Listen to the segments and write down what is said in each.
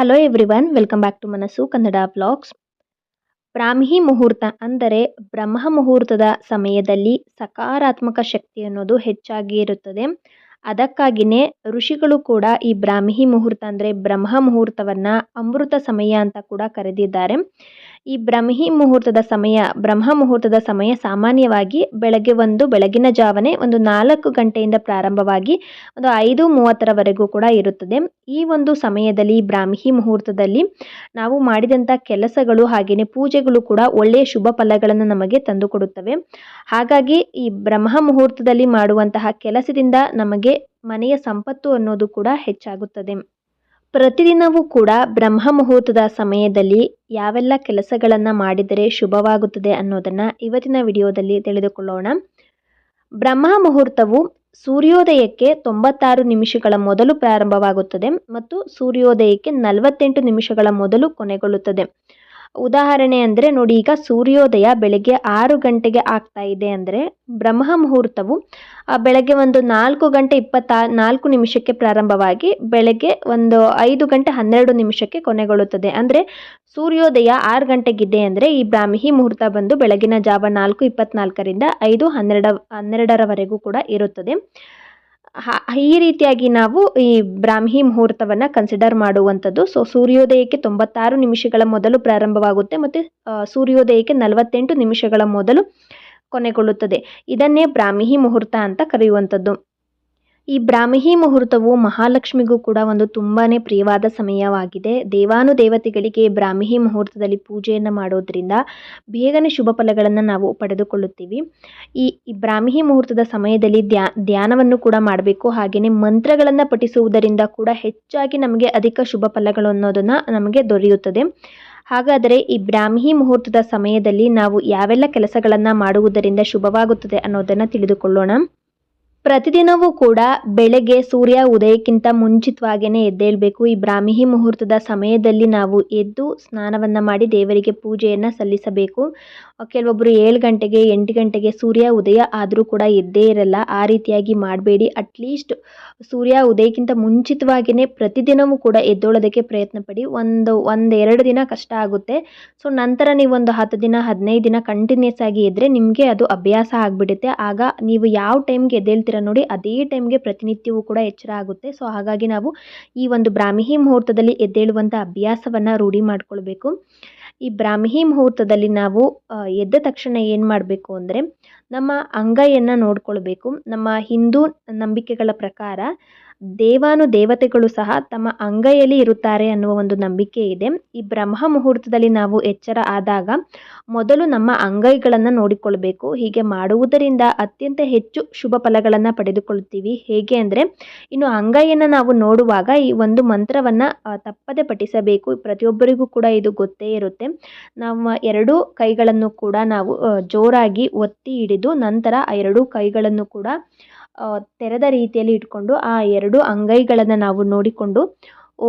Hello everyone, welcome back to Manassu Kannada vlogs. ಬ್ರಾಹ್ಮಿ ಮುಹೂರ್ತ ಅಂದರೆ ಬ್ರಹ್ಮ ಮುಹೂರ್ತದ ಸಮಯದಲ್ಲಿ ಸಕಾರಾತ್ಮಕ ಶಕ್ತಿ ಅನ್ನೋದು ಹೆಚ್ಚಾಗಿ ಇರುತ್ತದೆ. ಅದಕ್ಕಾಗಿಯೇ ಋಷಿಗಳು ಕೂಡ ಈ ಬ್ರಾಹ್ಮಿ ಮುಹೂರ್ತ ಅಂದರೆ ಬ್ರಹ್ಮ ಮುಹೂರ್ತವನ್ನು ಅಮೃತ ಸಮಯ ಅಂತ ಕೂಡ ಕರೆದಿದ್ದಾರೆ. ಈ ಬ್ರಹ್ಮ ಮುಹೂರ್ತದ ಸಮಯ ಸಾಮಾನ್ಯವಾಗಿ ಬೆಳಗಿನ ಜಾವನೆ 4 ಗಂಟೆಯಿಂದ ಪ್ರಾರಂಭವಾಗಿ 5:30 ಕೂಡ ಇರುತ್ತದೆ. ಈ ಒಂದು ಸಮಯದಲ್ಲಿ ಬ್ರಾಹ್ಮಿ ಮುಹೂರ್ತದಲ್ಲಿ ನಾವು ಮಾಡಿದಂಥ ಕೆಲಸಗಳು ಹಾಗೆಯೇ ಪೂಜೆಗಳು ಕೂಡ ಒಳ್ಳೆಯ ಶುಭ ಫಲಗಳನ್ನು ನಮಗೆ ತಂದುಕೊಡುತ್ತವೆ. ಹಾಗಾಗಿ ಈ ಬ್ರಹ್ಮ ಮುಹೂರ್ತದಲ್ಲಿ ಮಾಡುವಂತಹ ಕೆಲಸದಿಂದ ನಮಗೆ ಮನೆಯ ಸಂಪತ್ತು ಅನ್ನೋದು ಕೂಡ ಹೆಚ್ಚಾಗುತ್ತದೆ. ಪ್ರತಿದಿನವೂ ಕೂಡ ಬ್ರಹ್ಮ ಮುಹೂರ್ತದ ಸಮಯದಲ್ಲಿ ಯಾವೆಲ್ಲ ಕೆಲಸಗಳನ್ನು ಮಾಡಿದರೆ ಶುಭವಾಗುತ್ತದೆ ಅನ್ನೋದನ್ನು ಇವತ್ತಿನ ವಿಡಿಯೋದಲ್ಲಿ ತಿಳಿದುಕೊಳ್ಳೋಣ. ಬ್ರಹ್ಮ ಮುಹೂರ್ತವು ಸೂರ್ಯೋದಯಕ್ಕೆ 96 ನಿಮಿಷಗಳ ಮೊದಲು ಪ್ರಾರಂಭವಾಗುತ್ತದೆ ಮತ್ತು ಸೂರ್ಯೋದಯಕ್ಕೆ 48 ನಿಮಿಷಗಳ ಮೊದಲು ಕೊನೆಗೊಳ್ಳುತ್ತದೆ. ಉದಾಹರಣೆ ಅಂದರೆ ನೋಡಿ, ಈಗ ಸೂರ್ಯೋದಯ ಬೆಳಗ್ಗೆ 6 ಗಂಟೆಗೆ ಆಗ್ತಾ ಇದೆ ಅಂದರೆ ಬ್ರಹ್ಮ ಮುಹೂರ್ತವು ಬೆಳಗ್ಗೆ 4 ಗಂಟೆ 24 ನಿಮಿಷಕ್ಕೆ ಪ್ರಾರಂಭವಾಗಿ ಬೆಳಗ್ಗೆ 5 ಗಂಟೆ 12 ನಿಮಿಷಕ್ಕೆ ಕೊನೆಗೊಳ್ಳುತ್ತದೆ. ಅಂದರೆ ಸೂರ್ಯೋದಯ 6 ಗಂಟೆಗಿದೆ ಅಂದರೆ ಈ ಬ್ರಾಹ್ಮಿ ಮುಹೂರ್ತ ಬಂದು ಬೆಳಗಿನ ಜಾವ 4:24ರಿಂದ 5:12 ಕೂಡ ಇರುತ್ತದೆ. ಈ ರೀತಿಯಾಗಿ ನಾವು ಈ ಬ್ರಾಹ್ಮಿ ಮುಹೂರ್ತವನ್ನು ಕನ್ಸಿಡರ್ ಮಾಡುವಂಥದ್ದು. ಸೂರ್ಯೋದಯಕ್ಕೆ 96 ನಿಮಿಷಗಳ ಮೊದಲು ಪ್ರಾರಂಭವಾಗುತ್ತೆ ಮತ್ತು ಸೂರ್ಯೋದಯಕ್ಕೆ 48 ನಿಮಿಷಗಳ ಮೊದಲು ಕೊನೆಗೊಳ್ಳುತ್ತದೆ. ಇದನ್ನೇ ಬ್ರಾಹ್ಮಿ ಮುಹೂರ್ತ ಅಂತ ಕರೆಯುವಂಥದ್ದು. ಈ ಬ್ರಾಹ್ಮಿ ಮುಹೂರ್ತವು ಮಹಾಲಕ್ಷ್ಮಿಗೂ ಕೂಡ ಒಂದು ತುಂಬಾ ಪ್ರಿಯವಾದ ಸಮಯವಾಗಿದೆ. ದೇವಾನುದೇವತೆಗಳಿಗೆ ಬ್ರಾಹ್ಮಿ ಮುಹೂರ್ತದಲ್ಲಿ ಪೂಜೆಯನ್ನು ಮಾಡೋದ್ರಿಂದ ಬೇಗನೆ ಶುಭ ಫಲಗಳನ್ನು ನಾವು ಪಡೆದುಕೊಳ್ಳುತ್ತೀವಿ. ಈ ಬ್ರಾಹ್ಮಿ ಮುಹೂರ್ತದ ಸಮಯದಲ್ಲಿ ಧ್ಯಾನವನ್ನು ಕೂಡ ಮಾಡಬೇಕು. ಹಾಗೆಯೇ ಮಂತ್ರಗಳನ್ನು ಪಠಿಸುವುದರಿಂದ ಕೂಡ ಹೆಚ್ಚಾಗಿ ನಮಗೆ ಅಧಿಕ ಶುಭ ಫಲಗಳು ಅನ್ನೋದನ್ನು ನಮಗೆ ದೊರೆಯುತ್ತದೆ. ಹಾಗಾದರೆ ಈ ಬ್ರಾಹ್ಮಿ ಮುಹೂರ್ತದ ಸಮಯದಲ್ಲಿ ನಾವು ಯಾವೆಲ್ಲ ಕೆಲಸಗಳನ್ನು ಮಾಡುವುದರಿಂದ ಶುಭವಾಗುತ್ತದೆ ಅನ್ನೋದನ್ನು ತಿಳಿದುಕೊಳ್ಳೋಣ. ಪ್ರತಿದಿನವೂ ಕೂಡ ಬೆಳಗ್ಗೆ ಸೂರ್ಯ ಉದಯಕ್ಕಿಂತ ಮುಂಚಿತವಾಗಿಯೇ ಎದ್ದೇಳಬೇಕು. ಈ ಬ್ರಾಹ್ಮಿ ಮುಹೂರ್ತದ ಸಮಯದಲ್ಲಿ ನಾವು ಎದ್ದು ಸ್ನಾನವನ್ನು ಮಾಡಿ ದೇವರಿಗೆ ಪೂಜೆಯನ್ನು ಸಲ್ಲಿಸಬೇಕು. ಕೆಲವೊಬ್ಬರು 7 ಗಂಟೆಗೆ 8 ಗಂಟೆಗೆ ಸೂರ್ಯ ಉದಯ ಆದರೂ ಕೂಡ ಎದ್ದೇ ಇರಲ್ಲ. ಆ ರೀತಿಯಾಗಿ ಮಾಡಬೇಡಿ. ಅಟ್ಲೀಸ್ಟ್ ಸೂರ್ಯ ಉದಯಕ್ಕಿಂತ ಮುಂಚಿತವಾಗಿಯೇ ಪ್ರತಿದಿನವೂ ಕೂಡ ಎದ್ದೇಳೋದಕ್ಕೆ ಪ್ರಯತ್ನ ಪಡಿ. ಒಂದೆರಡು ದಿನ ಕಷ್ಟ ಆಗುತ್ತೆ. ಸೊ ನಂತರ ನೀವು 10 ದಿನ 15 ದಿನ ಕಂಟಿನ್ಯೂಸ್ ಆಗಿ ಎದ್ದರೆ ನಿಮಗೆ ಅದು ಅಭ್ಯಾಸ ಆಗಿಬಿಡುತ್ತೆ. ಆಗ ನೀವು ಯಾವ ಟೈಮ್ಗೆ ಎದ್ದೇಳ್ತೀರ ನೋಡಿ, ಅದೇ ಟೈಮ್ಗೆ ಪ್ರತಿನಿತ್ಯವೂ ಕೂಡ ಎಚ್ಚರ ಆಗುತ್ತೆ. ಸೊ ಹಾಗಾಗಿ ನಾವು ಈ ಒಂದು ಬ್ರಾಹ್ಮಿ ಮುಹೂರ್ತದಲ್ಲಿ ಎದ್ದೇಳುವಂಥ ಅಭ್ಯಾಸವನ್ನು ರೂಢಿ ಮಾಡಿಕೊಳ್ಬೇಕು. ಈ ಬ್ರಾಹ್ಮಿ ಮುಹೂರ್ತದಲ್ಲಿ ನಾವು ಎದ್ದ ತಕ್ಷಣ ಏನು ಮಾಡಬೇಕು ಅಂದರೆ ನಮ್ಮ ಅಂಗೈಯನ್ನು ನೋಡ್ಕೊಳ್ಬೇಕು. ನಮ್ಮ ಹಿಂದೂ ನಂಬಿಕೆಗಳ ಪ್ರಕಾರ ದೇವಾನುದೇವತೆಗಳು ಸಹ ತಮ್ಮ ಅಂಗೈಯಲ್ಲಿ ಇರುತ್ತಾರೆ ಅನ್ನುವ ಒಂದು ನಂಬಿಕೆ ಇದೆ. ಈ ಬ್ರಹ್ಮ ಮುಹೂರ್ತದಲ್ಲಿ ನಾವು ಎಚ್ಚರ ಆದಾಗ ಮೊದಲು ನಮ್ಮ ಅಂಗೈಗಳನ್ನು ನೋಡಿಕೊಳ್ಬೇಕು. ಹೀಗೆ ಮಾಡುವುದರಿಂದ ಅತ್ಯಂತ ಹೆಚ್ಚು ಶುಭ ಫಲಗಳನ್ನು ಪಡೆದುಕೊಳ್ಳುತ್ತೀವಿ. ಹೇಗೆ ಅಂದರೆ, ಇನ್ನು ಅಂಗೈಯನ್ನು ನಾವು ನೋಡುವಾಗ ಈ ಒಂದು ಮಂತ್ರವನ್ನು ತಪ್ಪದೆ ಪಠಿಸಬೇಕು. ಪ್ರತಿಯೊಬ್ಬರಿಗೂ ಕೂಡ ಇದು ಗೊತ್ತೇ ಇರುತ್ತೆ. ನಮ್ಮ 2 ಕೈಗಳನ್ನು ಕೂಡ ನಾವು ಜೋರಾಗಿ ಒತ್ತಿ ಹಿಡಿದು ನಂತರ ಆ 2 ಕೈಗಳನ್ನು ಕೂಡ ತೆರೆದ ರೀತಿಯಲ್ಲಿ ಇಟ್ಕೊಂಡು ಆ 2 ಅಂಗೈಗಳನ್ನು ನಾವು ನೋಡಿಕೊಂಡು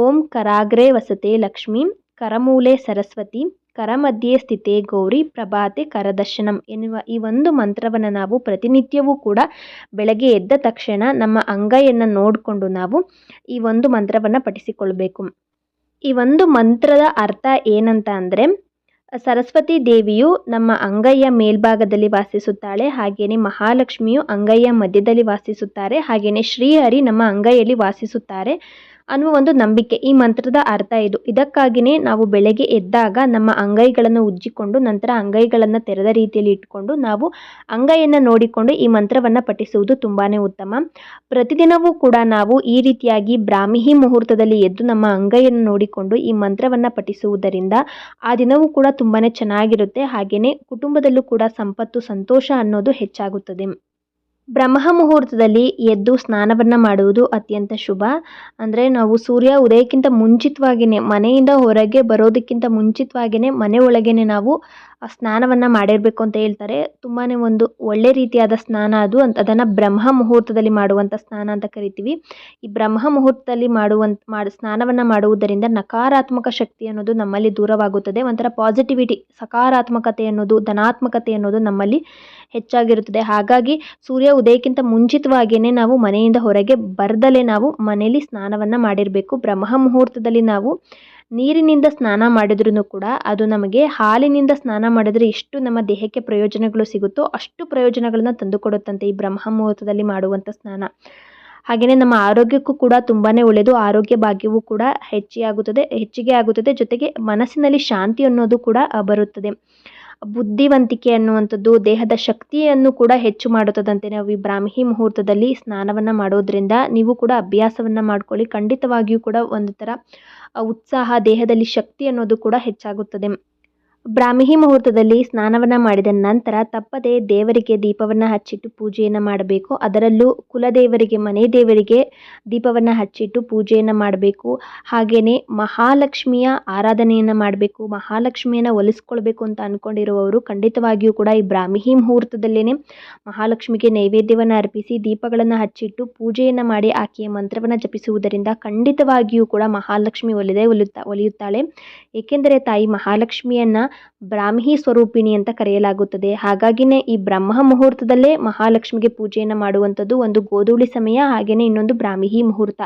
ಓಂ ಕರಾಗ್ರೆ ವಸತೆ ಲಕ್ಷ್ಮೀ ಕರಮೂಲೆ ಸರಸ್ವತಿ ಕರಮಧ್ಯೆ ಸ್ಥಿತೆ ಗೌರಿ ಪ್ರಭಾತೆ ಕರದರ್ಶನಂ ಎನ್ನುವ ಈ ಒಂದು ಮಂತ್ರವನ್ನು ನಾವು ಪ್ರತಿನಿತ್ಯವೂ ಕೂಡ ಬೆಳಗ್ಗೆ ಎದ್ದ ತಕ್ಷಣ ನಮ್ಮ ಅಂಗೈಯನ್ನು ನೋಡಿಕೊಂಡು ನಾವು ಈ ಒಂದು ಮಂತ್ರವನ್ನು ಪಠಿಸಿಕೊಳ್ಬೇಕು. ಈ ಒಂದು ಮಂತ್ರದ ಅರ್ಥ ಏನಂತ ಅಂದರೆ, ಸರಸ್ವತಿ ದೇವಿಯು ನಮ್ಮ ಅಂಗೈಯ ಮೇಲ್ಭಾಗದಲ್ಲಿ ವಾಸಿಸುತ್ತಾಳೆ, ಹಾಗೆಯೇ ಮಹಾಲಕ್ಷ್ಮಿಯು ಅಂಗೈಯ ಮಧ್ಯದಲ್ಲಿ ವಾಸಿಸುತ್ತಾರೆ, ಹಾಗೆಯೇ ಶ್ರೀಹರಿ ನಮ್ಮ ಅಂಗೈಯಲ್ಲಿ ವಾಸಿಸುತ್ತಾರೆ ಅನ್ನುವ ಒಂದು ನಂಬಿಕೆ. ಈ ಮಂತ್ರದ ಅರ್ಥ ಇದು. ಇದಕ್ಕಾಗಿಯೇ ನಾವು ಬೆಳಗ್ಗೆ ಎದ್ದಾಗ ನಮ್ಮ ಅಂಗೈಗಳನ್ನು ಉಜ್ಜಿಕೊಂಡು ನಂತರ ಅಂಗೈಗಳನ್ನು ತೆರೆದ ರೀತಿಯಲ್ಲಿ ಇಟ್ಕೊಂಡು ನಾವು ಅಂಗೈಯನ್ನು ನೋಡಿಕೊಂಡು ಈ ಮಂತ್ರವನ್ನು ಪಠಿಸುವುದು ತುಂಬಾ ಉತ್ತಮ. ಪ್ರತಿದಿನವೂ ಕೂಡ ನಾವು ಈ ರೀತಿಯಾಗಿ ಬ್ರಾಹ್ಮಿ ಮುಹೂರ್ತದಲ್ಲಿ ಎದ್ದು ನಮ್ಮ ಅಂಗೈಯನ್ನು ನೋಡಿಕೊಂಡು ಈ ಮಂತ್ರವನ್ನು ಪಠಿಸುವುದರಿಂದ ಆ ದಿನವೂ ಕೂಡ ತುಂಬಾ ಚೆನ್ನಾಗಿರುತ್ತೆ. ಹಾಗೆಯೇ ಕುಟುಂಬದಲ್ಲೂ ಕೂಡ ಸಂಪತ್ತು ಸಂತೋಷ ಅನ್ನೋದು ಹೆಚ್ಚಾಗುತ್ತದೆ. ಬ್ರಹ್ಮ ಮುಹೂರ್ತದಲ್ಲಿ ಎದ್ದು ಸ್ನಾನವನ್ನು ಮಾಡುವುದು ಅತ್ಯಂತ ಶುಭ. ಅಂದರೆ ನಾವು ಸೂರ್ಯ ಉದಯಕ್ಕಿಂತ ಮುಂಚಿತವಾಗಿಯೇ ಮನೆಯಿಂದ ಹೊರಗೆ ಬರೋದಕ್ಕಿಂತ ಮುಂಚಿತವಾಗಿಯೇ ಮನೆ ಒಳಗೇ ನಾವು ಸ್ನಾನವನ್ನು ಮಾಡಿರಬೇಕು ಅಂತ ಹೇಳ್ತಾರೆ. ತುಂಬಾ ಒಂದು ಒಳ್ಳೆ ರೀತಿಯಾದ ಸ್ನಾನ ಅದು. ಅದನ್ನು ಬ್ರಹ್ಮ ಮುಹೂರ್ತದಲ್ಲಿ ಮಾಡುವಂಥ ಸ್ನಾನ ಅಂತ ಕರಿತೀವಿ. ಈ ಬ್ರಹ್ಮ ಮುಹೂರ್ತದಲ್ಲಿ ಸ್ನಾನವನ್ನು ಮಾಡುವುದರಿಂದ ನಕಾರಾತ್ಮಕ ಶಕ್ತಿ ಅನ್ನೋದು ನಮ್ಮಲ್ಲಿ ದೂರವಾಗುತ್ತದೆ. ಒಂಥರ ಪಾಸಿಟಿವಿಟಿ, ಸಕಾರಾತ್ಮಕತೆ ಅನ್ನೋದು, ಧನಾತ್ಮಕತೆ ಅನ್ನೋದು ನಮ್ಮಲ್ಲಿ ಹೆಚ್ಚಾಗಿರುತ್ತದೆ. ಹಾಗಾಗಿ ಸೂರ್ಯ ಉದಯಕ್ಕಿಂತ ಮುಂಚಿತವಾಗಿಯೇ ನಾವು ಮನೆಯಿಂದ ಹೊರಗೆ ಬರ್ದಲೇ ನಾವು ಮನೆಯಲ್ಲಿ ಸ್ನಾನವನ್ನು ಮಾಡಿರಬೇಕು. ಬ್ರಹ್ಮ ಮುಹೂರ್ತದಲ್ಲಿ ನಾವು ನೀರಿನಿಂದ ಸ್ನಾನ ಮಾಡಿದ್ರೂ ಕೂಡ ಅದು ನಮಗೆ ಹಾಲಿನಿಂದ ಸ್ನಾನ ಮಾಡಿದರೆ ಎಷ್ಟು ನಮ್ಮ ದೇಹಕ್ಕೆ ಪ್ರಯೋಜನಗಳು ಸಿಗುತ್ತೋ ಅಷ್ಟು ಪ್ರಯೋಜನಗಳನ್ನ ತಂದುಕೊಡುತ್ತಂತೆ ಈ ಬ್ರಹ್ಮ ಮುಹೂರ್ತದಲ್ಲಿ ಮಾಡುವಂಥ ಸ್ನಾನ. ಹಾಗೆಯೇ ನಮ್ಮ ಆರೋಗ್ಯಕ್ಕೂ ಕೂಡ ತುಂಬಾ ಒಳ್ಳೆಯದು. ಆರೋಗ್ಯ ಭಾಗ್ಯವೂ ಕೂಡ ಹೆಚ್ಚಿಗೆ ಆಗುತ್ತದೆ. ಜೊತೆಗೆ ಮನಸ್ಸಿನಲ್ಲಿ ಶಾಂತಿ ಅನ್ನೋದು ಕೂಡ ಬರುತ್ತದೆ. ಬುದ್ಧಿವಂತಿಕೆ ಅನ್ನುವಂಥದ್ದು, ದೇಹದ ಶಕ್ತಿಯನ್ನು ಕೂಡ ಹೆಚ್ಚು ಮಾಡುತ್ತದಂತೆ. ನಾವು ಈ ಬ್ರಾಹ್ಮಿ ಮುಹೂರ್ತದಲ್ಲಿ ಸ್ನಾನವನ್ನು ಮಾಡೋದ್ರಿಂದ ನೀವು ಕೂಡ ಅಭ್ಯಾಸವನ್ನು ಮಾಡ್ಕೊಳ್ಳಿ. ಖಂಡಿತವಾಗಿಯೂ ಕೂಡ ಒಂದು ಥರ ಉತ್ಸಾಹ, ದೇಹದಲ್ಲಿ ಶಕ್ತಿ ಅನ್ನೋದು ಕೂಡ ಹೆಚ್ಚಾಗುತ್ತದೆ. ಬ್ರಾಹ್ಮಿ ಮುಹೂರ್ತದಲ್ಲಿ ಸ್ನಾನವನ್ನು ಮಾಡಿದ ನಂತರ ತಪ್ಪದೆ ದೇವರಿಗೆ ದೀಪವನ್ನು ಹಚ್ಚಿಟ್ಟು ಪೂಜೆಯನ್ನು ಮಾಡಬೇಕು. ಅದರಲ್ಲೂ ಕುಲದೇವರಿಗೆ, ಮನೆ ದೇವರಿಗೆ ದೀಪವನ್ನು ಹಚ್ಚಿಟ್ಟು ಪೂಜೆಯನ್ನು ಮಾಡಬೇಕು. ಹಾಗೆಯೇ ಮಹಾಲಕ್ಷ್ಮಿಯ ಆರಾಧನೆಯನ್ನು ಮಾಡಬೇಕು. ಮಹಾಲಕ್ಷ್ಮಿಯನ್ನು ಒಲಿಸ್ಕೊಳ್ಬೇಕು ಅಂತ ಅಂದ್ಕೊಂಡಿರುವವರು ಖಂಡಿತವಾಗಿಯೂ ಕೂಡ ಈ ಬ್ರಾಹ್ಮಿ ಮುಹೂರ್ತದಲ್ಲೇ ಮಹಾಲಕ್ಷ್ಮಿಗೆ ನೈವೇದ್ಯವನ್ನು ಅರ್ಪಿಸಿ ದೀಪಗಳನ್ನು ಹಚ್ಚಿಟ್ಟು ಪೂಜೆಯನ್ನು ಮಾಡಿ ಆಕೆಯ ಮಂತ್ರವನ್ನು ಜಪಿಸುವುದರಿಂದ ಖಂಡಿತವಾಗಿಯೂ ಕೂಡ ಮಹಾಲಕ್ಷ್ಮಿ ಒಲಿಯುತ್ತಾಳೆ. ಏಕೆಂದರೆ ತಾಯಿ ಮಹಾಲಕ್ಷ್ಮಿಯನ್ನು ಬ್ರಾಹ್ಮಿ ಸ್ವರೂಪಿಣಿ ಅಂತ ಕರೆಯಲಾಗುತ್ತದೆ. ಹಾಗಾಗಿನೇ ಈ ಬ್ರಹ್ಮ ಮುಹೂರ್ತದಲ್ಲೇ ಮಹಾಲಕ್ಷ್ಮಿಗೆ ಪೂಜೆಯನ್ನು ಮಾಡುವಂಥದ್ದು. ಒಂದು ಗೋಧೂಳಿ ಸಮಯ, ಹಾಗೆಯೇ ಇನ್ನೊಂದು ಬ್ರಾಹ್ಮಿ ಮುಹೂರ್ತ.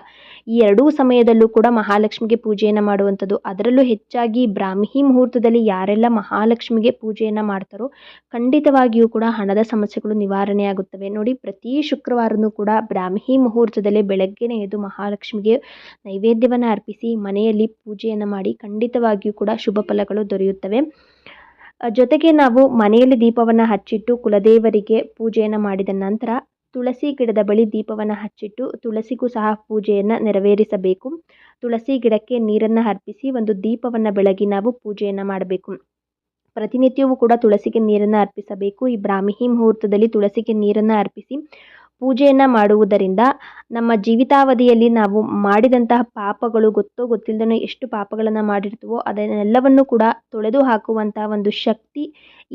ಈ ಎರಡೂ ಸಮಯದಲ್ಲೂ ಕೂಡ ಮಹಾಲಕ್ಷ್ಮಿಗೆ ಪೂಜೆಯನ್ನು ಮಾಡುವಂಥದ್ದು. ಅದರಲ್ಲೂ ಹೆಚ್ಚಾಗಿ ಬ್ರಾಹ್ಮಿ ಮುಹೂರ್ತದಲ್ಲಿ ಯಾರೆಲ್ಲ ಮಹಾಲಕ್ಷ್ಮಿಗೆ ಪೂಜೆಯನ್ನು ಮಾಡ್ತಾರೋ ಖಂಡಿತವಾಗಿಯೂ ಕೂಡ ಹಣದ ಸಮಸ್ಯೆಗಳು ನಿವಾರಣೆ ಆಗುತ್ತವೆ. ನೋಡಿ, ಪ್ರತಿ ಶುಕ್ರವಾರನೂ ಕೂಡ ಬ್ರಾಹ್ಮಿ ಮುಹೂರ್ತದಲ್ಲೇ ಬೆಳಗ್ಗೆನೇ ಎದ್ದು ಮಹಾಲಕ್ಷ್ಮಿಗೆ ನೈವೇದ್ಯವನ್ನು ಅರ್ಪಿಸಿ ಮನೆಯಲ್ಲಿ ಪೂಜೆಯನ್ನು ಮಾಡಿ ಖಂಡಿತವಾಗಿಯೂ ಕೂಡ ಶುಭ ಫಲಗಳು ದೊರೆಯುತ್ತವೆ. ಜೊತೆಗೆ ನಾವು ಮನೆಯಲ್ಲಿ ದೀಪವನ್ನು ಹಚ್ಚಿಟ್ಟು ಕುಲದೇವರಿಗೆ ಪೂಜೆಯನ್ನು ಮಾಡಿದ ನಂತರ ತುಳಸಿ ಗಿಡದ ಬಳಿ ದೀಪವನ್ನು ಹಚ್ಚಿಟ್ಟು ತುಳಸಿಗೂ ಸಹ ಪೂಜೆಯನ್ನು ನೆರವೇರಿಸಬೇಕು. ತುಳಸಿ ಗಿಡಕ್ಕೆ ನೀರನ್ನು ಅರ್ಪಿಸಿ ಒಂದು ದೀಪವನ್ನು ಬೆಳಗಿ ನಾವು ಪೂಜೆಯನ್ನು ಮಾಡಬೇಕು. ಪ್ರತಿನಿತ್ಯವೂ ಕೂಡ ತುಳಸಿಗೆ ನೀರನ್ನು ಅರ್ಪಿಸಬೇಕು. ಈ ಬ್ರಾಹ್ಮಿ ಮುಹೂರ್ತದಲ್ಲಿ ತುಳಸಿಗೆ ನೀರನ್ನು ಅರ್ಪಿಸಿ ಪೂಜೆಯನ್ನು ಮಾಡುವುದರಿಂದ ನಮ್ಮ ಜೀವಿತಾವಧಿಯಲ್ಲಿ ನಾವು ಮಾಡಿದಂತಹ ಪಾಪಗಳು, ಗೊತ್ತೋ ಗೊತ್ತಿಲ್ಲದೇ ಎಷ್ಟು ಪಾಪಗಳನ್ನು ಮಾಡಿರ್ತೀವೋ ಅದನ್ನೆಲ್ಲವನ್ನು ಕೂಡ ತೊಳೆದು ಹಾಕುವಂತಹ ಒಂದು ಶಕ್ತಿ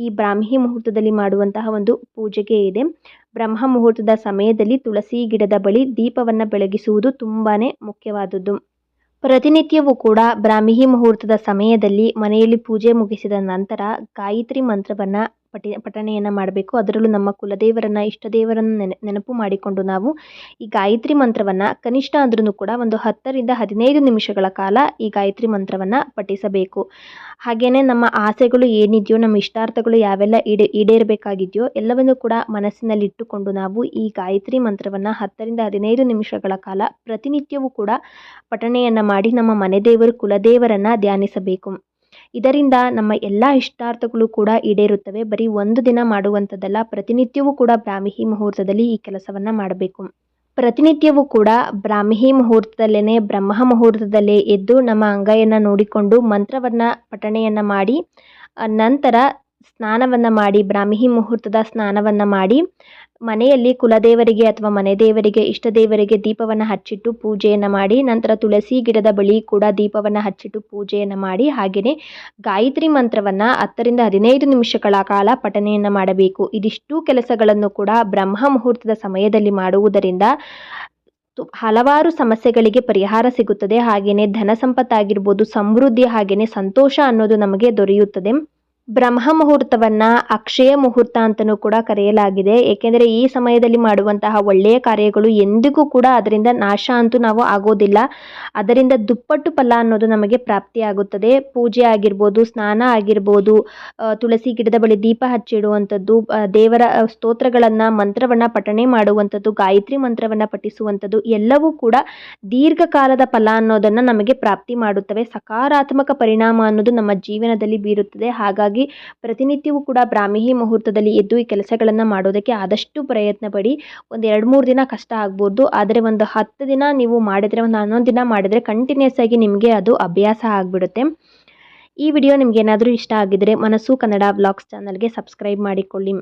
ಈ ಬ್ರಾಹ್ಮಿ ಮುಹೂರ್ತದಲ್ಲಿ ಮಾಡುವಂತಹ ಒಂದು ಪೂಜೆಗೆ ಇದೆ. ಬ್ರಹ್ಮ ಮುಹೂರ್ತದ ಸಮಯದಲ್ಲಿ ತುಳಸಿ ಗಿಡದ ಬಳಿ ದೀಪವನ್ನು ಬೆಳಗಿಸುವುದು ತುಂಬಾ ಮುಖ್ಯವಾದದ್ದು. ಪ್ರತಿನಿತ್ಯವೂ ಕೂಡ ಬ್ರಾಹ್ಮಿ ಮುಹೂರ್ತದ ಸಮಯದಲ್ಲಿ ಮನೆಯಲ್ಲಿ ಪೂಜೆ ಮುಗಿಸಿದ ನಂತರ ಗಾಯತ್ರಿ ಮಂತ್ರವನ್ನು ಪಠಣೆಯನ್ನು ಮಾಡಬೇಕು. ಅದರಲ್ಲೂ ನಮ್ಮ ಕುಲದೇವರನ್ನು, ಇಷ್ಟದೇವರನ್ನು ನೆನಪು ಮಾಡಿಕೊಂಡು ನಾವು ಈ ಗಾಯತ್ರಿ ಮಂತ್ರವನ್ನು ಕನಿಷ್ಠ ಅಂದ್ರೂ ಕೂಡ ಒಂದು 10 ರಿಂದ 15 ನಿಮಿಷಗಳ ಕಾಲ ಈ ಗಾಯತ್ರಿ ಮಂತ್ರವನ್ನು ಪಠಿಸಬೇಕು. ಹಾಗೆಯೇ ನಮ್ಮ ಆಸೆಗಳು ಏನಿದೆಯೋ, ನಮ್ಮ ಇಷ್ಟಾರ್ಥಗಳು ಯಾವೆಲ್ಲ ಈಡೇರಬೇಕಾಗಿದೆಯೋ ಎಲ್ಲವನ್ನು ಕೂಡ ಮನಸ್ಸಿನಲ್ಲಿಟ್ಟುಕೊಂಡು ನಾವು ಈ ಗಾಯತ್ರಿ ಮಂತ್ರವನ್ನು 10 ರಿಂದ 15 ನಿಮಿಷಗಳ ಕಾಲ ಪ್ರತಿನಿತ್ಯವೂ ಕೂಡ ಪಠಣೆಯನ್ನು ಮಾಡಿ ನಮ್ಮ ಮನೆ ದೇವರು, ಕುಲದೇವರನ್ನು ಧ್ಯಾನಿಸಬೇಕು. ಇದರಿಂದ ನಮ್ಮ ಎಲ್ಲ ಇಷ್ಟಾರ್ಥಗಳು ಕೂಡ ಈಡೇರುತ್ತವೆ. ಬರೀ ಒಂದು ದಿನ ಮಾಡುವಂಥದ್ದಲ್ಲ, ಪ್ರತಿನಿತ್ಯವೂ ಕೂಡ ಬ್ರಾಹ್ಮಿ ಮುಹೂರ್ತದಲ್ಲಿ ಈ ಕೆಲಸವನ್ನು ಮಾಡಬೇಕು. ಪ್ರತಿನಿತ್ಯವೂ ಕೂಡ ಬ್ರಾಹ್ಮಿ ಮುಹೂರ್ತದಲ್ಲೇ, ಬ್ರಹ್ಮ ಮುಹೂರ್ತದಲ್ಲೇ ಎದ್ದು ನಮ್ಮ ಅಂಗೈಯನ್ನು ನೋಡಿಕೊಂಡು ಮಂತ್ರವನ್ನು ಪಠಣೆಯನ್ನು ಮಾಡಿ ನಂತರ ಸ್ನಾನವನ್ನು ಮಾಡಿ, ಬ್ರಾಹ್ಮಿ ಮುಹೂರ್ತದ ಸ್ನಾನವನ್ನು ಮಾಡಿ ಮನೆಯಲ್ಲಿ ಕುಲದೇವರಿಗೆ ಅಥವಾ ಮನೆ ದೇವರಿಗೆ, ಇಷ್ಟ ದೇವರಿಗೆ ದೀಪವನ್ನು ಹಚ್ಚಿಟ್ಟು ಪೂಜೆಯನ್ನು ಮಾಡಿ ನಂತರ ತುಳಸಿ ಗಿಡದ ಬಳಿ ಕೂಡ ದೀಪವನ್ನು ಹಚ್ಚಿಟ್ಟು ಪೂಜೆಯನ್ನು ಮಾಡಿ ಹಾಗೆಯೇ ಗಾಯತ್ರಿ ಮಂತ್ರವನ್ನು 10 ರಿಂದ 15 ನಿಮಿಷಗಳ ಕಾಲ ಪಠಣೆಯನ್ನು ಮಾಡಬೇಕು. ಇದಿಷ್ಟು ಕೆಲಸಗಳನ್ನು ಕೂಡ ಬ್ರಹ್ಮ ಮುಹೂರ್ತದ ಸಮಯದಲ್ಲಿ ಮಾಡುವುದರಿಂದ ಹಲವಾರು ಸಮಸ್ಯೆಗಳಿಗೆ ಪರಿಹಾರ ಸಿಗುತ್ತದೆ. ಹಾಗೆಯೇ ಧನ ಸಂಪತ್ತಾಗಿರ್ಬೋದು, ಸಮೃದ್ಧಿ, ಹಾಗೆಯೇ ಸಂತೋಷ ಅನ್ನೋದು ನಮಗೆ ದೊರೆಯುತ್ತದೆ. ಬ್ರಹ್ಮ ಮುಹೂರ್ತವನ್ನು ಅಕ್ಷಯ ಮುಹೂರ್ತ ಅಂತಲೂ ಕೂಡ ಕರೆಯಲಾಗಿದೆ. ಏಕೆಂದರೆ ಈ ಸಮಯದಲ್ಲಿ ಮಾಡುವಂತಹ ಒಳ್ಳೆಯ ಕಾರ್ಯಗಳು ಎಂದಿಗೂ ಕೂಡ ಅದರಿಂದ ನಾಶ ಅಂತೂ ನಾವು ಆಗೋದಿಲ್ಲ. ಅದರಿಂದ ದುಪ್ಪಟ್ಟು ಫಲ ಅನ್ನೋದು ನಮಗೆ ಪ್ರಾಪ್ತಿಯಾಗುತ್ತದೆ. ಪೂಜೆ ಆಗಿರ್ಬೋದು, ಸ್ನಾನ ಆಗಿರ್ಬೋದು, ತುಳಸಿ ಗಿಡದ ಬಳಿ ದೀಪ ಹಚ್ಚಿಡುವಂಥದ್ದು, ದೇವರ ಸ್ತೋತ್ರಗಳನ್ನು, ಮಂತ್ರವನ್ನು ಪಠಣೆ ಮಾಡುವಂಥದ್ದು, ಗಾಯತ್ರಿ ಮಂತ್ರವನ್ನು ಪಠಿಸುವಂಥದ್ದು ಎಲ್ಲವೂ ಕೂಡ ದೀರ್ಘಕಾಲದ ಫಲ ಅನ್ನೋದನ್ನು ನಮಗೆ ಪ್ರಾಪ್ತಿ ಮಾಡುತ್ತವೆ. ಸಕಾರಾತ್ಮಕ ಪರಿಣಾಮ ಅನ್ನೋದು ನಮ್ಮ ಜೀವನದಲ್ಲಿ ಬೀರುತ್ತದೆ. ಹಾಗಾಗಿ ಪ್ರತಿನಿತ್ಯವೂ ಕೂಡ ಬ್ರಾಹ್ಮಿ ಮುಹೂರ್ತದಲ್ಲಿ ಎದ್ದು ಈ ಕೆಲಸಗಳನ್ನು ಮಾಡೋದಕ್ಕೆ ಆದಷ್ಟು ಪ್ರಯತ್ನ ಪಡಿ. ಒಂದು 2-3 ದಿನ ಕಷ್ಟ ಆಗ್ಬೋದು, ಆದರೆ ಒಂದು 10 ದಿನ ನೀವು ಮಾಡಿದರೆ, ಒಂದು 11 ದಿನ ಮಾಡಿದರೆ ಕಂಟಿನ್ಯೂಸ್ ಆಗಿ ನಿಮಗೆ ಅದು ಅಭ್ಯಾಸ ಆಗಿಬಿಡುತ್ತೆ. ಈ ವಿಡಿಯೋ ನಿಮ್ಗೆ ಏನಾದರೂ ಇಷ್ಟ ಆಗಿದ್ರೆ ಮನಸ್ಸು ಕನ್ನಡ ವ್ಲಾಗ್ಸ್ ಚಾನಲ್ಗೆ ಸಬ್ಸ್ಕ್ರೈಬ್ ಮಾಡಿಕೊಳ್ಳಿ.